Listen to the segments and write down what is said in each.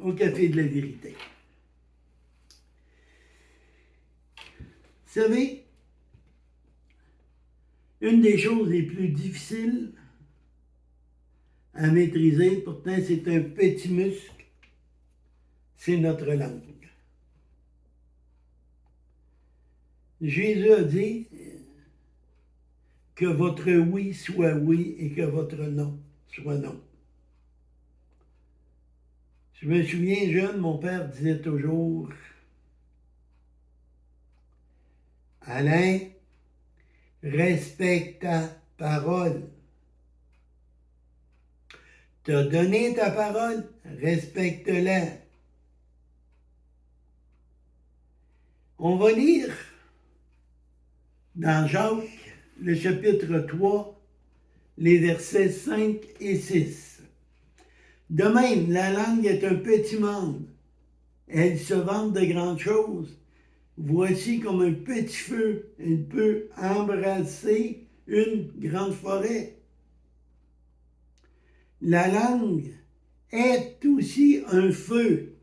au Café de la Vérité. Vous savez, une des choses les plus difficiles à maîtriser, pourtant c'est un petit muscle, c'est notre langue. Jésus a dit que votre oui soit oui et que votre non soit non. Je me souviens jeune, mon père disait toujours, Alain, respecte ta parole. T'as donné ta parole, respecte-la. On va lire dans Jacques, le chapitre 3, les versets 5 et 6. De même, la langue est un petit monde. Elle se vante de grandes choses. Voici comme un petit feu, elle peut embrasser une grande forêt. La langue est aussi un feu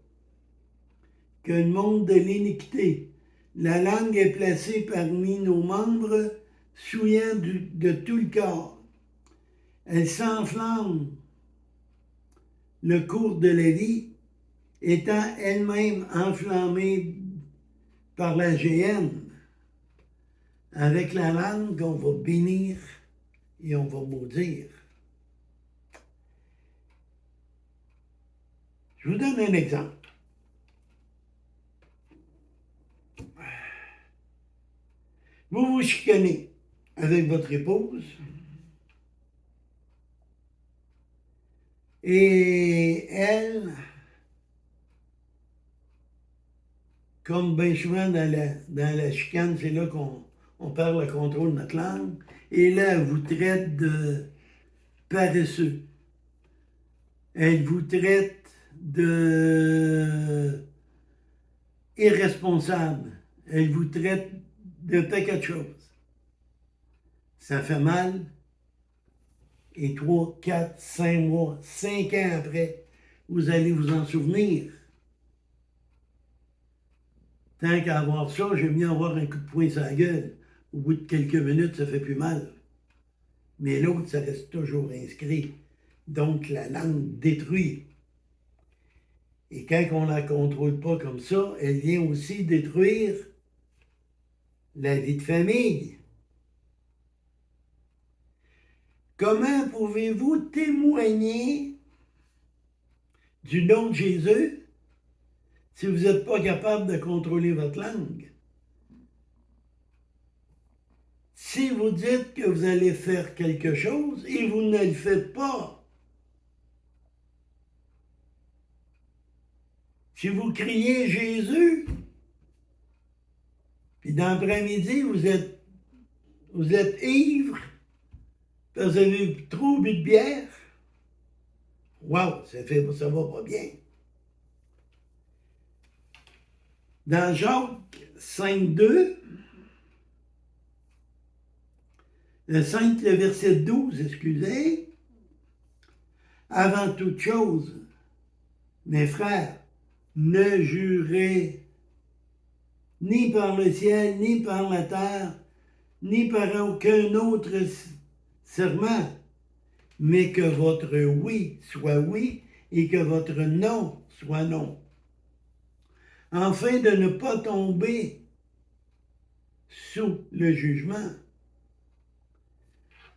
que le monde de l'iniquité. La langue est placée parmi nos membres, souillant de tout le corps. Elle s'enflamme le cours de la vie, étant elle-même enflammée par la géhenne. Avec la langue, on va bénir et on va maudire. Je vous donne un exemple. Vous vous chicanez avec votre épouse et elle, comme bien souvent dans la chicane, c'est là qu'on perd le contrôle de notre langue, et là, elle vous traite de paresseux. Elle vous traite de irresponsable. Elle vous traite de paquet de choses. Ça fait mal. Et 3, 4, 5 mois, 5 ans après, vous allez vous en souvenir. Tant qu'à avoir ça, j'aime mieux avoir un coup de poing sur la gueule. Au bout de quelques minutes, ça fait plus mal. Mais l'autre, ça reste toujours inscrit. Donc, la langue détruit. Et quand on ne la contrôle pas comme ça, elle vient aussi détruire la vie de famille. Comment pouvez-vous témoigner du nom de Jésus si vous n'êtes pas capable de contrôler votre langue? Si vous dites que vous allez faire quelque chose et vous ne le faites pas, si vous criez Jésus, puis dans l'après-midi, vous êtes ivre, parce que vous avez trop bu de bière, wow, ça va pas bien. Dans Jacques 5.2, le verset 12, excusez, avant toute chose, mes frères, ne jurez ni par le ciel, ni par la terre, ni par aucun autre serment, mais que votre oui soit oui et que votre non soit non, afin de ne pas tomber sous le jugement.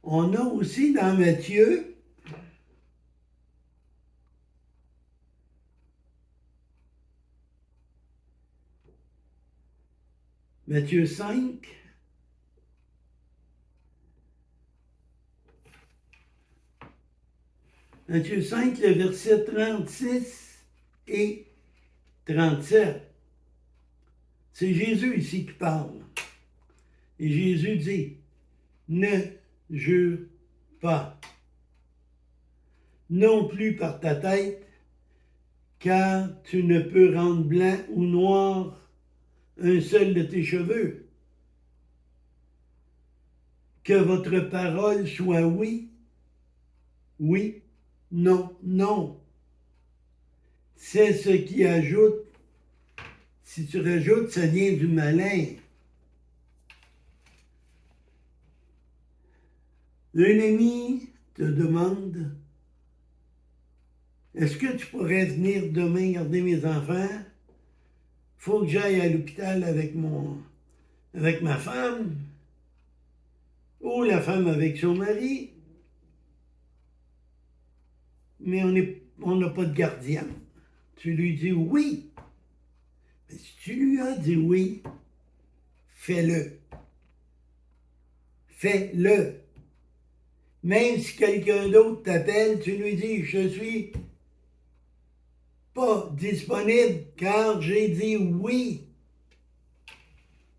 On a aussi dans Matthieu 5, Matthieu 5, le verset 36 et 37. C'est Jésus ici qui parle. Et Jésus dit, ne jure pas, non plus par ta tête, car tu ne peux rendre blanc ou noir un seul de tes cheveux. Que votre parole soit oui, oui, non, non. c'est ce qui ajoute. Si tu rajoutes, ça vient du malin. L'ennemi te demande, est-ce que tu pourrais venir demain garder mes enfants? Faut que j'aille à l'hôpital avec ma femme, ou la femme avec son mari, mais on n'a pas de gardien. Tu lui dis oui. Mais si tu lui as dit oui, fais-le. Fais-le. Même si quelqu'un d'autre t'appelle, tu lui dis, je suis pas disponible car j'ai dit oui,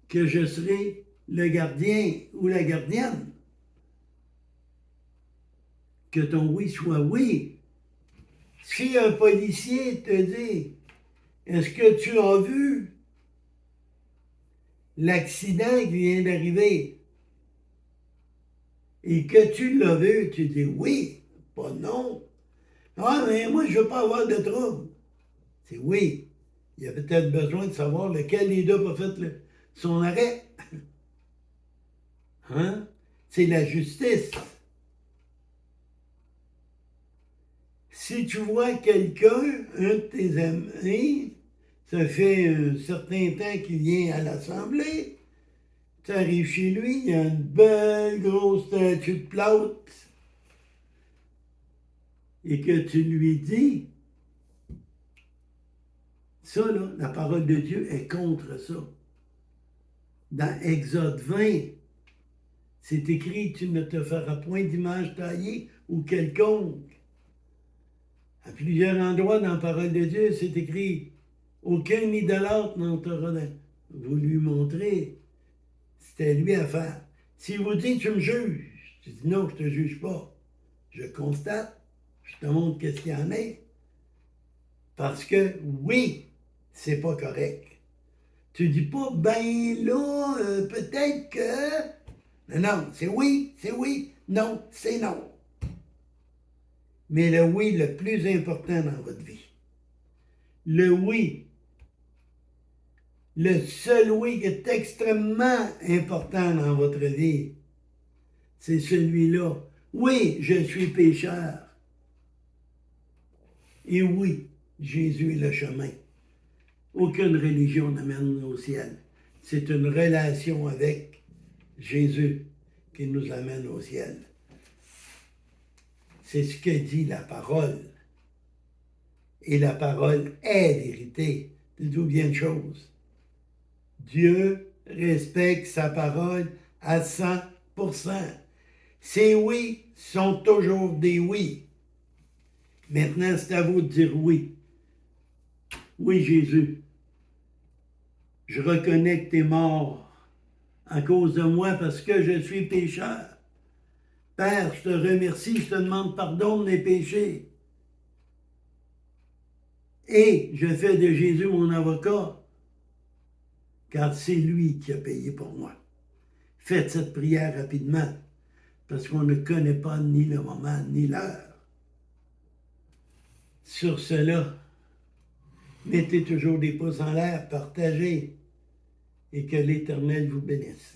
que je serai le gardien ou la gardienne. Que ton oui soit oui. Si un policier te dit, est-ce que tu as vu l'accident qui vient d'arriver et que tu l'as vu, tu dis oui, pas non. Ah, mais moi, je ne veux pas avoir de trouble. C'est oui. Il y a peut-être besoin de savoir lequel des deux a fait son arrêt. Hein? C'est la justice. Si tu vois quelqu'un, un de tes amis, ça fait un certain temps qu'il vient à l'Assemblée, tu arrives chez lui, il y a une belle grosse statue de plâtre, et que tu lui dis, ça, là, la parole de Dieu est contre ça. Dans Exode 20, c'est écrit, tu ne te feras point d'image taillée ou quelconque. À plusieurs endroits dans la parole de Dieu, c'est écrit, aucun idolâtre n'entrera voulu montrer. C'était lui à faire. S'il vous dit, tu me juges, tu dis non, je ne te juge pas. Je constate, je te montre qu'est-ce qu'il y en a. Parce que, oui, c'est pas correct. Tu dis pas, ben là, peut-être que... Non, c'est oui, non, c'est non. Mais le oui le plus important dans votre vie, le oui, le seul oui qui est extrêmement important dans votre vie, c'est celui-là. Oui, je suis pécheur. Et oui, Jésus est le chemin. Aucune religion n'amène au ciel. C'est une relation avec Jésus qui nous amène au ciel. C'est ce que dit la parole. Et la parole est vérité. D'où vient une chose. Dieu respecte sa parole à 100%. Ses oui sont toujours des oui. Maintenant, c'est à vous de dire oui. Oui, Jésus. Je reconnais que tu es mort à cause de moi parce que je suis pécheur. Père, je te remercie, je te demande pardon de mes péchés. Et je fais de Jésus mon avocat, car c'est lui qui a payé pour moi. Faites cette prière rapidement, parce qu'on ne connaît pas ni le moment ni l'heure. Sur cela, mettez toujours des pouces en l'air, partagez, et que l'Éternel vous bénisse.